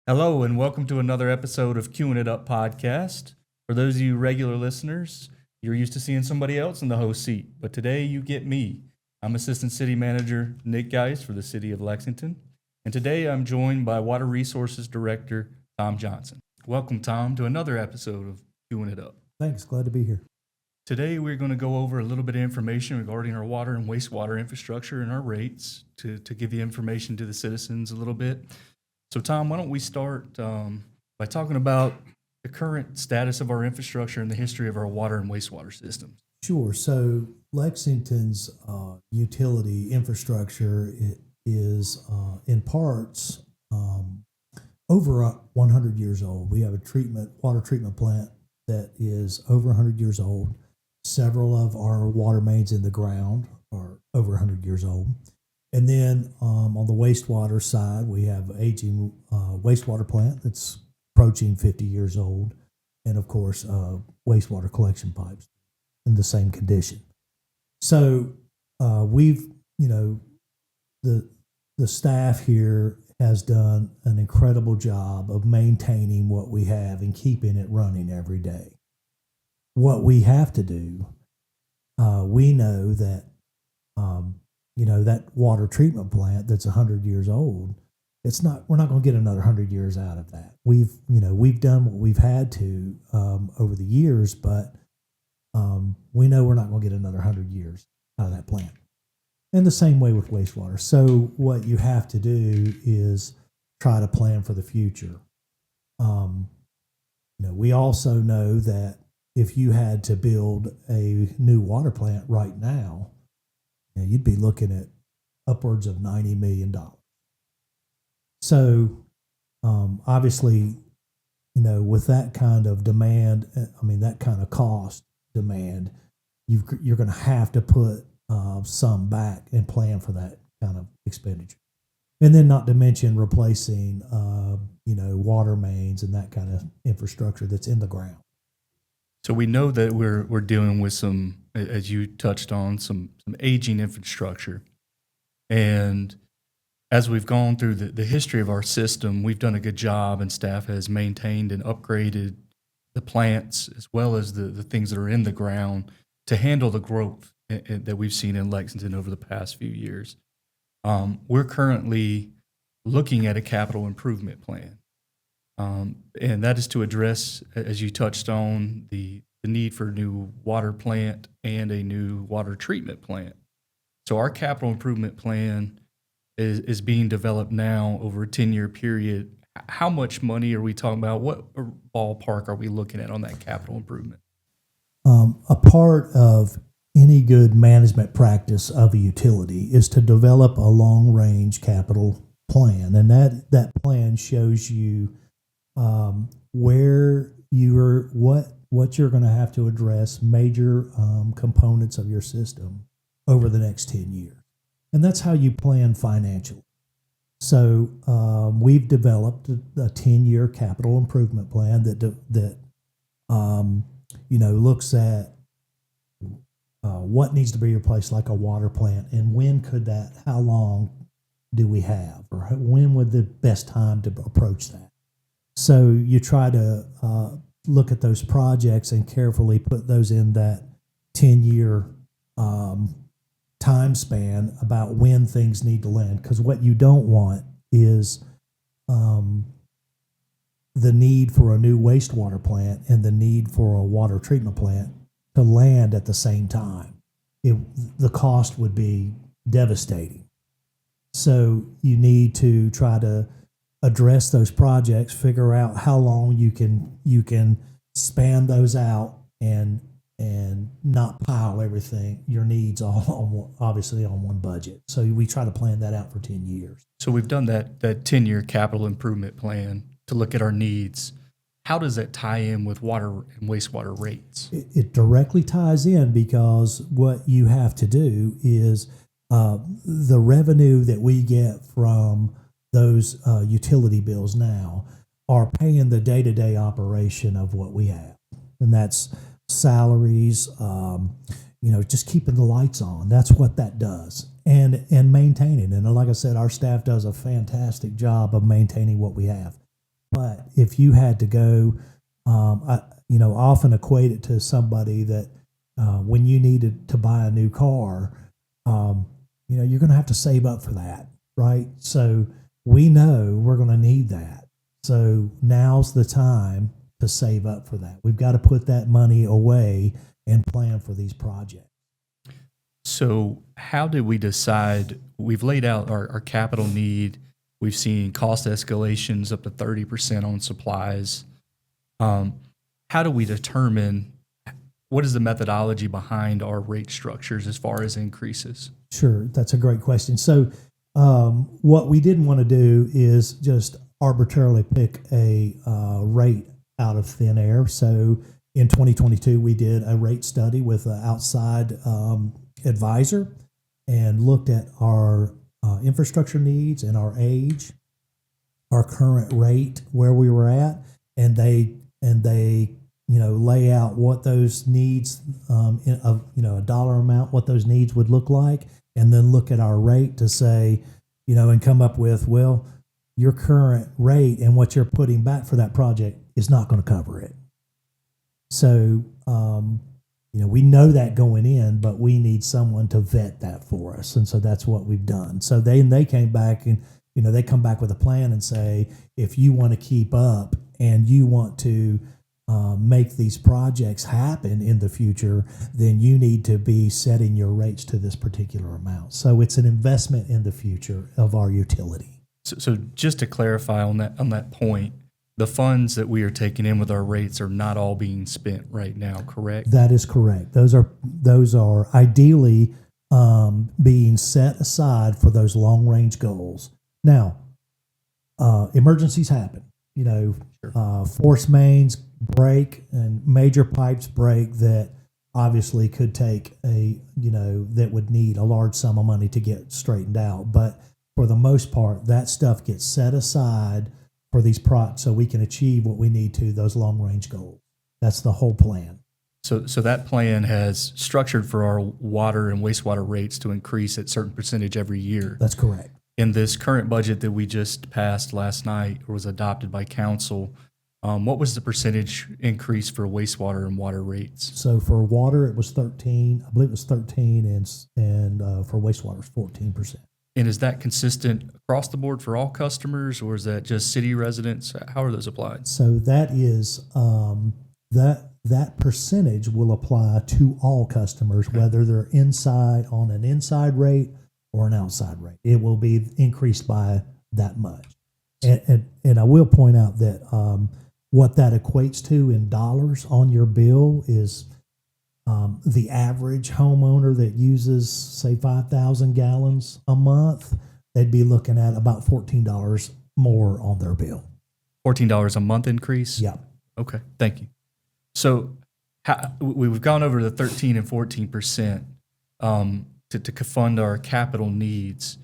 Hello, and welcome to another episode of Queuing It Up podcast. For those of you regular listeners, you're used to seeing somebody else in the host seat, but today you get me. I'm Assistant City Manager Nick Geis for the City of Lexington, and today I'm joined by Water Resources Director Tom Johnson. Welcome, Tom, to another episode of Queuing It Up. Thanks, glad to be here. Today we're going to go over a little bit of information regarding our water and wastewater infrastructure and our rates to give the information to the citizens a little bit. So, Tom, why don't we start by talking about the current status of our infrastructure and the history of our water and wastewater systems? Sure. So, Lexington's utility infrastructure is in parts over 100 years old. We have a water treatment plant that is over 100 years old. Several of our water mains in the ground are over 100 years old. And then on the wastewater side, we have an aging wastewater plant that's approaching 50 years old. And of course, wastewater collection pipes in the same condition. So the staff here has done an incredible job of maintaining what we have and keeping it running every day. What we have to do, we know that that water treatment plant that's 100 years old, we're not going to get another 100 years out of that. We've done what we've had to over the years, but we know we're not going to get another 100 years out of that plant. And the same way with wastewater. So what you have to do is try to plan for the future. We also know that if you had to build a new water plant right now, you'd be looking at upwards of $90 million. So, obviously, with that kind of demand, that kind of cost demand, you're going to have to put some back and plan for that kind of expenditure. And then not to mention replacing, water mains and that kind of infrastructure that's in the ground. So we know that we're dealing with some, as you touched on, some aging infrastructure. And as we've gone through the history of our system, we've done a good job, and staff has maintained and upgraded the plants as well as the things that are in the ground to handle the growth that we've seen in Lexington over the past few years. We're currently looking at a capital improvement plan. And that is to address, as you touched on, the need for a new water plant and a new water treatment plant. So our capital improvement plan is being developed now over a 10-year period. How much money are we talking about? What ballpark are we looking at on that capital improvement? A part of any good management practice of a utility is to develop a long-range capital plan. And that plan shows you where what you're going to have to address major components of your system over the next 10 years. And that's how you plan financially. So we've developed a 10-year capital improvement plan that looks at what needs to be replaced, like a water plant, and how long do we have, or when would the best time to approach that. So you try to look at those projects and carefully put those in that 10-year time span about when things need to land. Because what you don't want is the need for a new wastewater plant and the need for a water treatment plant to land at the same time. The cost would be devastating. So you need to try to address those projects, figure out how long you can span those out and not pile your needs all obviously on one budget. So we try to plan that out for 10 years. So we've done that 10-year capital improvement plan to look at our needs. How does that tie in with water and wastewater rates? It directly ties in, because what you have to do is the revenue that we get from those utility bills now are paying the day-to-day operation of what we have. And that's salaries, just keeping the lights on. That's what that does. And maintaining. And like I said, our staff does a fantastic job of maintaining what we have. But if you had to go, I often equate it to somebody that when you needed to buy a new car, you're going to have to save up for that, right? So we know we're going to need that. So now's the time to save up for that. We've got to put that money away and plan for these projects. So how did we decide? We've laid out our capital need. We've seen cost escalations up to 30% on supplies. How do we determine what is the methodology behind our rate structures as far as increases? Sure, that's a great question. So what we didn't want to do is just arbitrarily pick a rate out of thin air. So in 2022, we did a rate study with an outside advisor and looked at our infrastructure needs and our age, our current rate, where we were at, and they lay out what those needs in a dollar amount, what those needs would look like, and then look at our rate to say, and come up with, well, your current rate and what you're putting back for that project is not going to cover it. So, we know that going in, but we need someone to vet that for us. And so that's what we've done. So they came back and, they come back with a plan and say, if you want to keep up and you want to make these projects happen in the future, then you need to be setting your rates to this particular amount. So it's an investment in the future of our utility. So just to clarify on that point, the funds that we are taking in with our rates are not all being spent right now, correct? That is correct. Those are ideally being set aside for those long range goals. Now, emergencies happen. Sure. Force mains break and major pipes break that obviously could take that would need a large sum of money to get straightened out. But for the most part, that stuff gets set aside for these projects so we can achieve what we need to, those long range goals. That's the whole plan. So that plan has structured for our water and wastewater rates to increase at a certain percentage every year. That's correct. In this current budget that we just passed last night or was adopted by council, what was the percentage increase for wastewater and water rates? So for water, it was 13. I believe it was 13, and for wastewater, it's 14%. And is that consistent across the board for all customers, or is that just city residents? How are those applied? So that is that percentage will apply to all customers, whether they're inside on an inside rate or an outside rate. It will be increased by that much. And I will point out that what that equates to in dollars on your bill is the average homeowner that uses, say, 5,000 gallons a month, they'd be looking at about $14 more on their bill. $14 a month increase? Yeah. Okay, thank you. So we've gone over the 13 and 14% to fund our capital needs.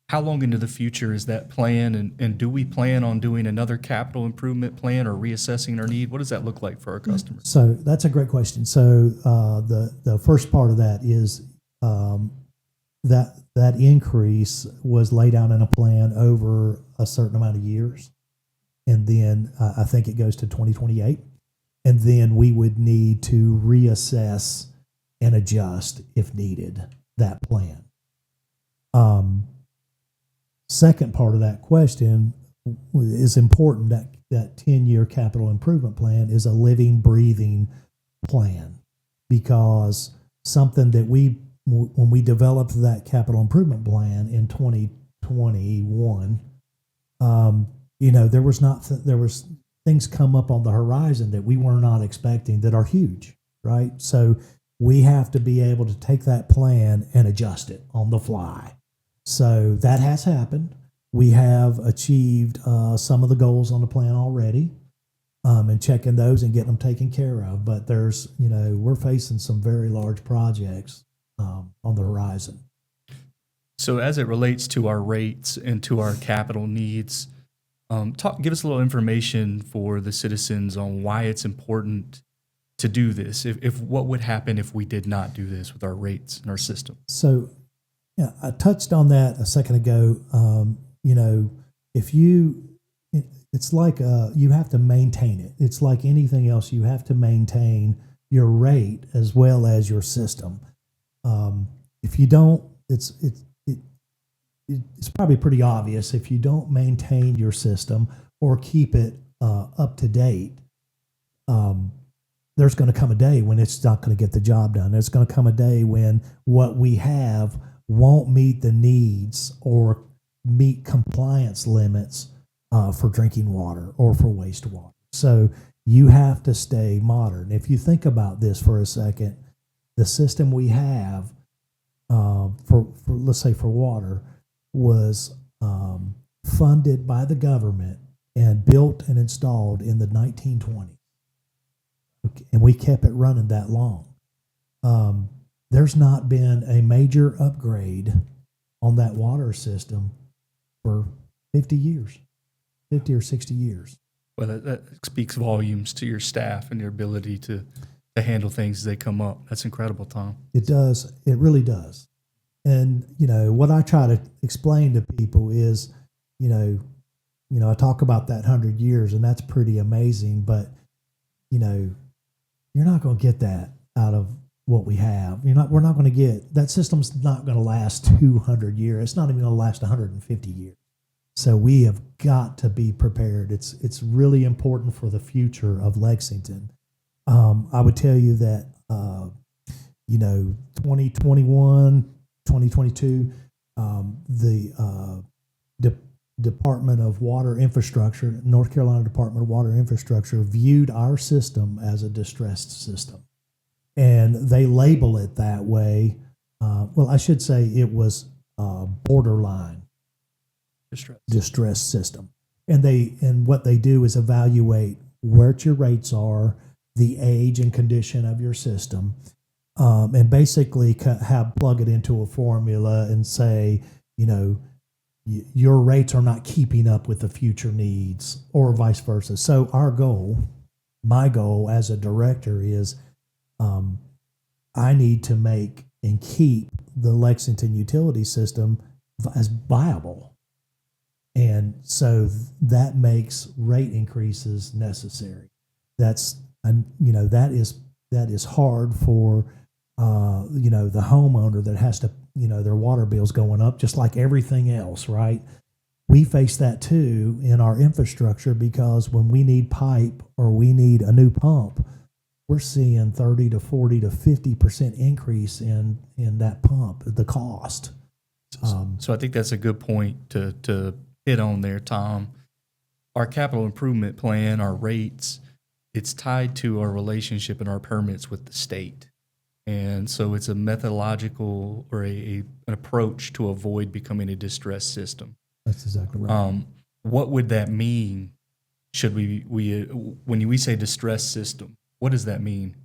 How long into the future is that plan, and do we plan on doing another capital improvement plan or reassessing our need? What does that look like for our customers? So that's a great question. So the first part of that is that increase was laid out in a plan over a certain amount of years, and then I think it goes to 2028, and then we would need to reassess and adjust if needed that plan. Second part of that question is important. That 10-year capital improvement plan is a living, breathing plan, because something that when we developed that capital improvement plan in 2021, there was things come up on the horizon that we were not expecting that are huge, right? So we have to be able to take that plan and adjust it on the fly. So that has happened. We have achieved some of the goals on the plan already, and checking those and getting them taken care of. But we're facing some very large projects on the horizon. So as it relates to our rates and to our capital needs, give us a little information for the citizens on why it's important to do this. If what would happen if we did not do this with our rates and our system? So, yeah, I touched on that a second ago. If you it's like you have to maintain it. It's like anything else. You have to maintain your rate as well as your system. If you don't, it's probably pretty obvious. If you don't maintain your system or keep it up to date, there's going to come a day when it's not going to get the job done. There's going to come a day when what we have won't meet the needs or meet compliance limits for drinking water or for wastewater. So you have to stay modern. If you think about this for a second, the system we have for let's say for water was funded by the government and built and installed in the 1920s. And we kept it running that long. There's not been a major upgrade on that water system for 50 years, 50 or 60 years. Well, that speaks volumes to your staff and your ability to handle things as they come up. That's incredible, Tom. It does. It really does. And, what I try to explain to people is, I talk about that 100 years, and that's pretty amazing, but, you're not going to get that out of what we have. We're not going to get, that system's not going to last 200 years. It's not even going to last 150 years. So we have got to be prepared. It's really important for the future of Lexington. I would tell you that, 2021, 2022, the Department of Water Infrastructure, North Carolina Department of Water Infrastructure, viewed our system as a distressed system. And they label it that way. Well, I should say it was borderline distressed system. And what they do is evaluate where your rates are, the age and condition of your system, and basically plug it into a formula and say, your rates are not keeping up with the future needs, or vice versa. So my goal as a director is, I need to make and keep the Lexington utility system as viable. And so that makes rate increases necessary. That is hard for the homeowner that has to, their water bill's going up just like everything else, right? We face that too in our infrastructure, because when we need pipe or we need a new pump, we're seeing 30 to 40 to 50% increase in that pump, the cost. So I think that's a good point to hit on there, Tom. Our capital improvement plan, our rates, it's tied to our relationship and our permits with the state. And so it's a methodological or an approach to avoid becoming a distressed system. That's exactly right. What would that mean? Should we when we say distressed system, what does that mean?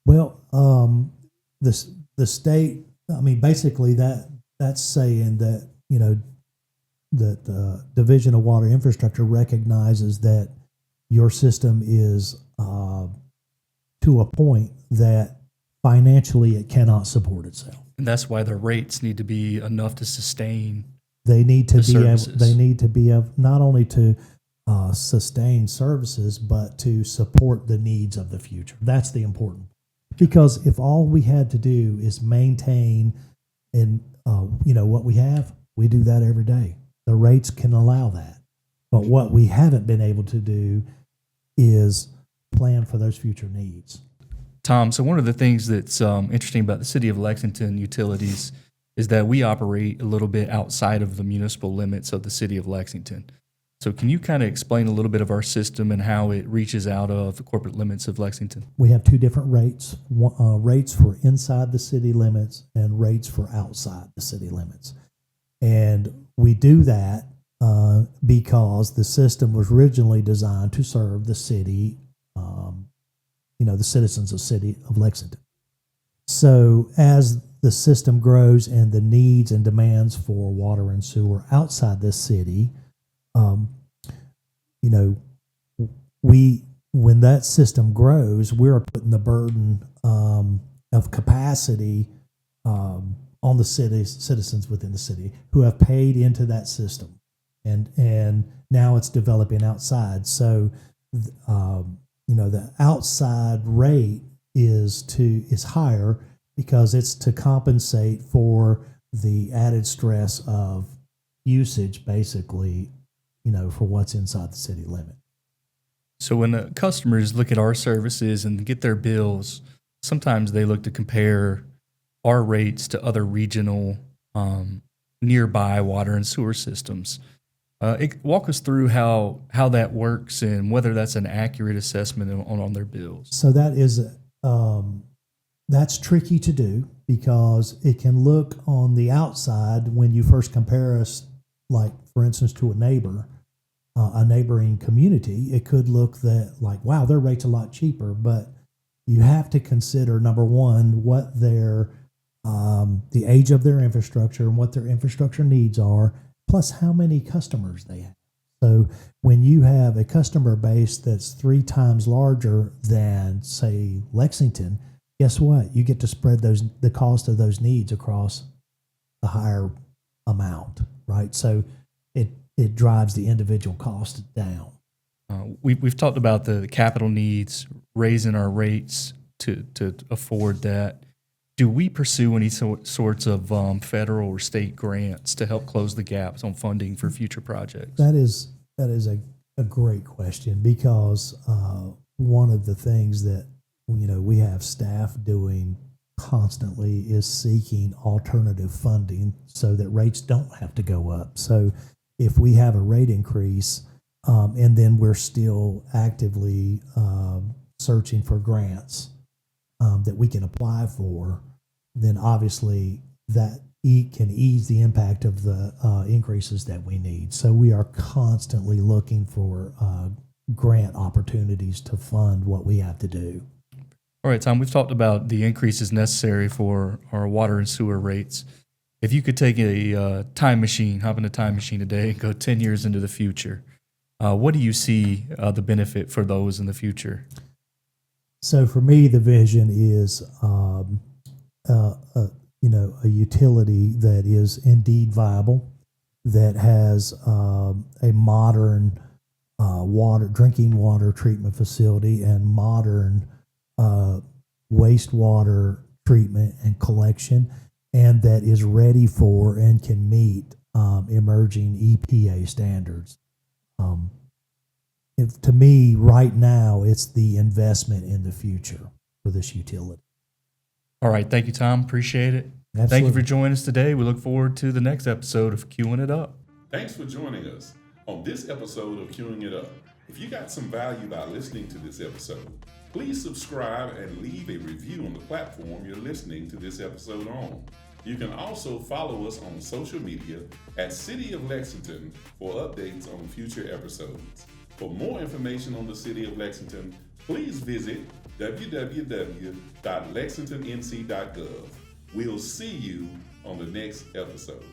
Well, the state, basically that's saying that, that the Division of Water Infrastructure recognizes that your system is to a point that financially it cannot support itself. And that's why the rates need to be enough to sustain. They need to be able not only to sustain services, but to support the needs of the future. That's the important. Because if all we had to do is maintain and what we have, we do that every day. The rates can allow that. But what we haven't been able to do is plan for those future needs. Tom, so one of the things that's interesting about the City of Lexington utilities is that we operate a little bit outside of the municipal limits of the City of Lexington. So can you kind of explain a little bit of our system and how it reaches out of the corporate limits of Lexington? We have two different rates, rates for inside the city limits and rates for outside the city limits. And we do that because the system was originally designed to serve the city, the citizens of City of Lexington. So as the system grows and the needs and demands for water and sewer outside the city, when that system grows, we're putting the burden of capacity on the citizens within the city who have paid into that system. and now it's developing outside. So, the outside rate is higher because it's to compensate for the added stress of usage, basically, for what's inside the city limit. So when the customers look at our services and get their bills, sometimes they look to compare our rates to other regional nearby water and sewer systems. Walk us through how that works and whether that's an accurate assessment on their bills. So that's tricky to do because it can look on the outside when you first compare us, like for instance, to a neighboring community. It could look that like, wow, their rate's a lot cheaper, but you have to consider, number one, what the age of their infrastructure and what their infrastructure needs are, plus how many customers they have. So when you have a customer base that's 3 times larger than, say, Lexington, guess what? You get to spread the cost of those needs across a higher amount, right? So it drives the individual cost down. We've talked about the capital needs, raising our rates to afford that. Do we pursue any sorts of federal or state grants to help close the gaps on funding for future projects? That is a great question because one of the things that we have staff doing constantly is seeking alternative funding so that rates don't have to go up. So if we have a rate increase and then we're still actively searching for grants that we can apply for, then obviously that can ease the impact of the increases that we need. So we are constantly looking for grant opportunities to fund what we have to do. All right, Tom, we've talked about the increases necessary for our water and sewer rates. If you could take a time machine, hop in a time machine today and go 10 years into the future, what do you see the benefit for those in the future? So for me, the vision is a utility that is indeed viable, that has a modern drinking water treatment facility and modern wastewater treatment and collection, and that is ready for and can meet emerging EPA standards. To me, right now, it's the investment in the future for this utility. All right. Thank you, Tom. Appreciate it. Absolutely. Thank you for joining us today. We look forward to the next episode of Queuing It Up. Thanks for joining us on this episode of Queuing It Up. If you got some value by listening to this episode, please subscribe and leave a review on the platform you're listening to this episode on. You can also follow us on social media at City of Lexington for updates on future episodes. For more information on the City of Lexington, please visit www.lexingtonnc.gov. We'll see you on the next episode.